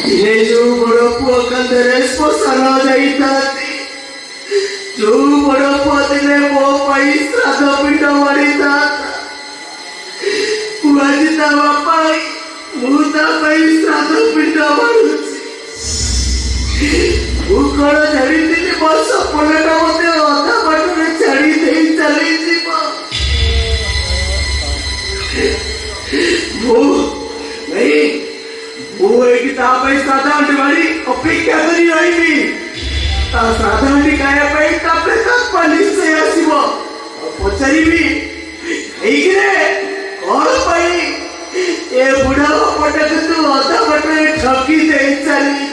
ये जो बड़ पुओ कंधरे स्मशान जाता जो बड़ पुओ दिले मो पाई श्राद्ध पिंड मारी था आज ता बापा मु ता पाई श्राद्ध पिंड मारुची मु कण छाड़ी दिली मो सपनटा मते अधा बाटरे छाड़ी देई चली जीवा मु नहीं मु एकी ता पाई श्राद्ध मारी अपेक्षा करी रहिबी ता श्राद्ध खाया पाई तापरे तापा निश्चय आसीबो पचारिबी एइरे कौन पाई ए बुढ़ा पटे तू अधा पटे ठकी दे चली